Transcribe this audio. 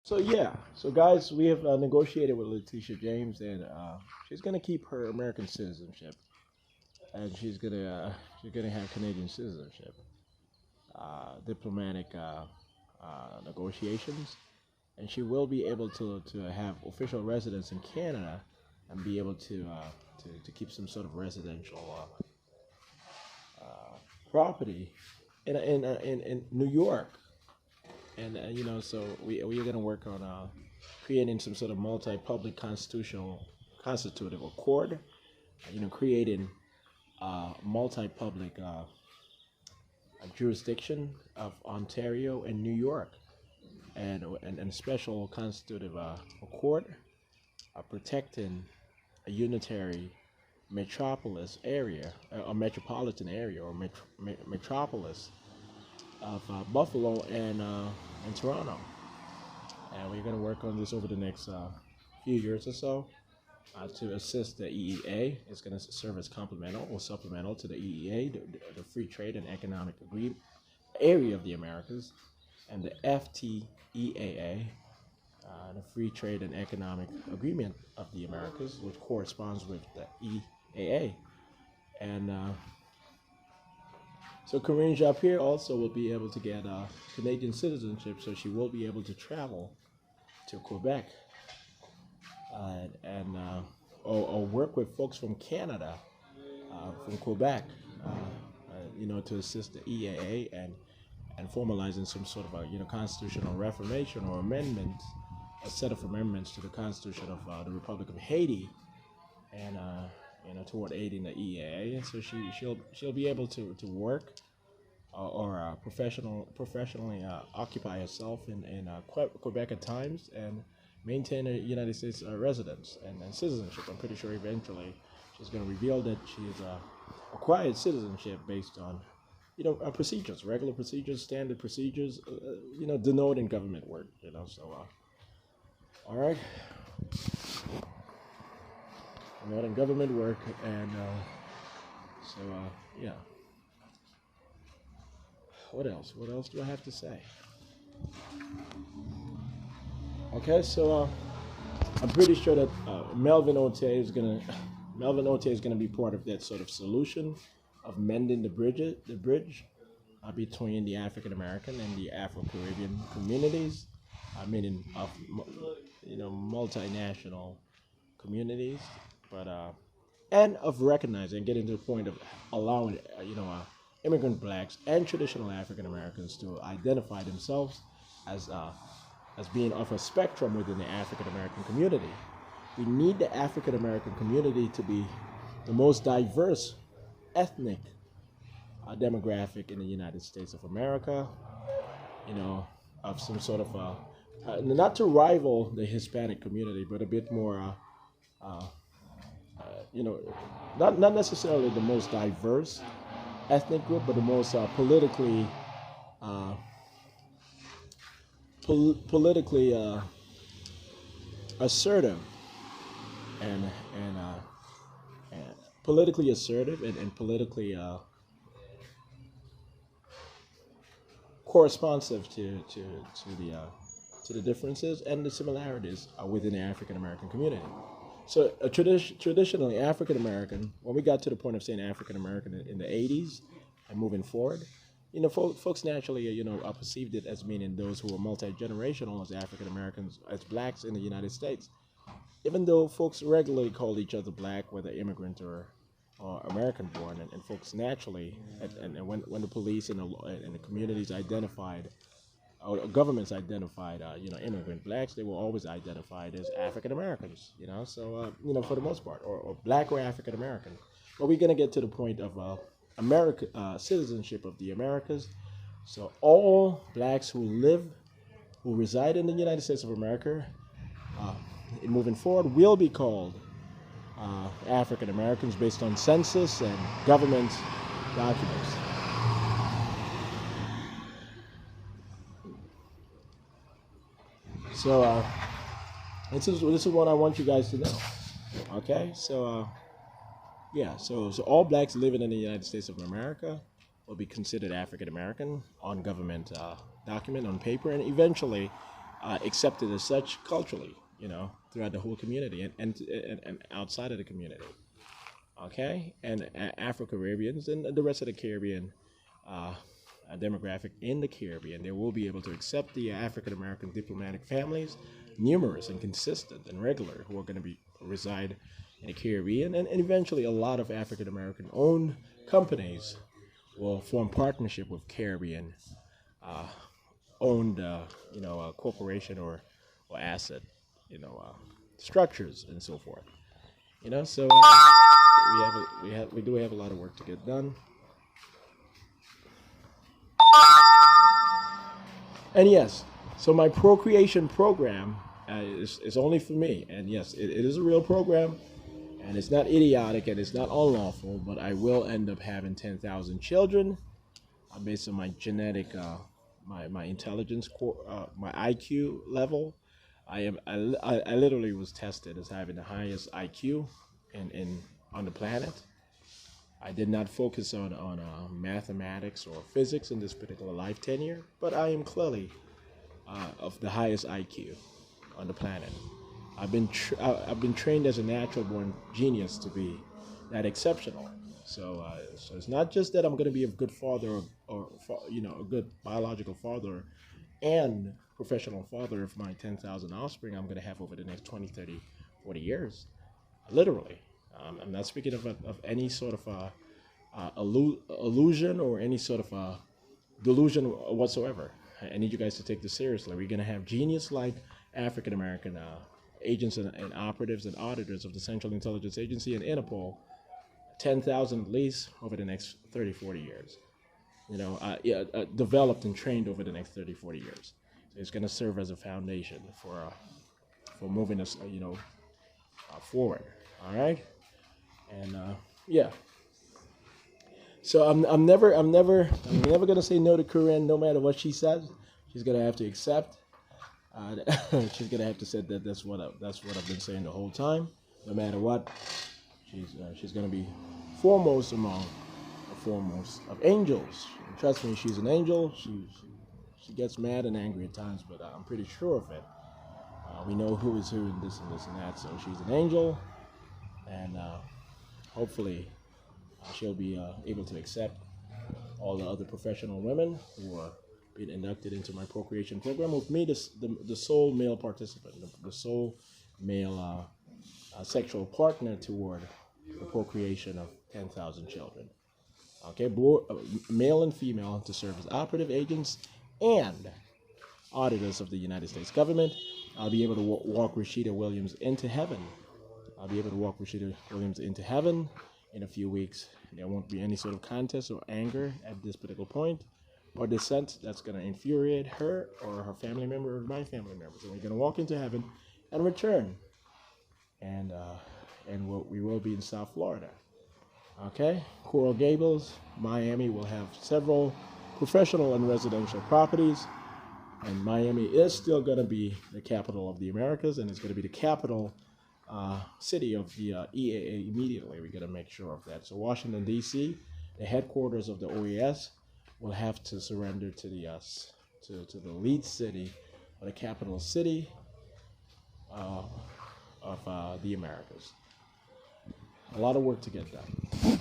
So yeah, so guys, we have negotiated with Letitia James, and she's gonna keep her American citizenship, and she's gonna have Canadian citizenship. Diplomatic negotiations, and she will be able to have official residence in Canada, and be able to keep some sort of residential property in New York. And so we're going to work on creating some sort of multi-public constitutive accord, creating multi-public jurisdiction of Ontario and New York, and special constitutive accord protecting a unitary metropolis area, or metropolitan area, or metropolis of Buffalo and Toronto. And we're going to work on this over the next few years or so to assist the EEA. It's going to serve as complemental or supplemental to the EEA, the Free Trade and Economic Agreement Area of the Americas, and the FTEAA, the Free Trade and Economic Agreement of the Americas, which corresponds with the EAA. And so Corinne Japierre also will be able to get Canadian citizenship, so she will be able to travel to Quebec or work with folks from Canada, from Quebec, to assist the EAA and formalizing some sort of a constitutional reformation or amendment, a set of amendments to the Constitution of the Republic of Haiti, and toward aiding the EAA. And so she'll be able to work or professionally occupy herself in Quebec at times, and maintain a United States residence and citizenship. I'm pretty sure eventually she's going to reveal that she's acquired citizenship based on procedures, regular procedures, standard procedures, denoting government work. So all right, denoting government work, and yeah. What else? What else do I have to say? Okay, so I'm pretty sure that Melvin Ote is gonna be part of that sort of solution of mending the bridge between the African American and the Afro Caribbean communities, meaning of multinational communities, but and of recognizing, getting to the point of allowing immigrant blacks and traditional African Americans to identify themselves as being of a spectrum within the African American community. We need the African American community to be the most diverse ethnic demographic in the United States of America, of some sort of not to rival the Hispanic community, but a bit more not necessarily the most diverse ethnic group, but the most politically assertive and politically assertive and politically corresponsive to the differences and the similarities within the African American community. So traditionally African American, when we got to the point of saying African American in the 80s and moving forward, folks naturally perceived it as meaning those who were multi-generational as African Americans, as blacks in the United States. Even though folks regularly called each other black, whether immigrant or American born, and folks naturally, and when the police and the communities identified, or governments identified, immigrant blacks, they were always identified as African Americans, so, for the most part, or black or African American. But we're going to get to the point of citizenship of the Americas. So all blacks who reside in the United States of America, moving forward, will be called African Americans based on census and government documents. So this is what I want you guys to know. Okay, so so all blacks living in the United States of America will be considered African American on government document, on paper, and eventually accepted as such culturally, throughout the whole community and outside of the community. Okay, and Afro-Caribbeans and the rest of the Caribbean demographic in the Caribbean, they will be able to accept the African American diplomatic families, numerous and consistent and regular, who are going to be reside in the Caribbean, and eventually a lot of African American owned companies will form partnership with Caribbean owned, corporation or asset, structures and so forth. So we do have a lot of work to get done. And yes, so my procreation program is only for me. And yes, it is a real program, and it's not idiotic and it's not unlawful, but I will end up having 10,000 children based on my genetic, my intelligence, my IQ level. I literally was tested as having the highest IQ on the planet. I did not focus on mathematics or physics in this particular life tenure, but I am clearly of the highest IQ on the planet. I've been trained as a natural born genius to be that exceptional. So it's not just that I'm going to be a good father or a good biological father and professional father of my 10,000 offspring I'm going to have over the next 20, 30, 40 years. Literally. I'm not speaking of any sort of illusion or any sort of delusion whatsoever. I need you guys to take this seriously. We're going to have genius-like African American agents and operatives and auditors of the Central Intelligence Agency and INTERPOL, 10,000 at least over the next 30, 40 years. Developed and trained over the next 30, 40 years. So it's going to serve as a foundation for moving us, forward. All right, and yeah. So I'm never gonna say no to Corinne, no matter what she says. She's gonna have to accept. She's gonna have to say that that's what I've been saying the whole time. No matter what, she's gonna be foremost among the foremost of angels. And trust me, she's an angel. She gets mad and angry at times, but I'm pretty sure of it. We know who is who and this and this and that. So she's an angel, and hopefully she'll be able to accept all the other professional women who are being inducted into my procreation program with me, the sole male participant, the sole male sexual partner toward the procreation of 10,000 children. Okay, male and female to serve as operative agents and auditors of the United States government. I'll be able to walk Rashidah Williams into heaven. I'll be able to walk Rashidah Williams into heaven in a few weeks. There won't be any sort of contest or anger at this particular point or dissent that's going to infuriate her or her family member or my family members. And we're going to walk into heaven and return. And we will be in South Florida. Okay? Coral Gables, Miami will have several professional and residential properties. And Miami is still going to be the capital of the Americas, and it's going to be the capital city of the EAA immediately. We're going to make sure of that. So Washington, D.C., the headquarters of the OAS, will have to surrender to the lead city, or the capital city of the Americas. A lot of work to get done.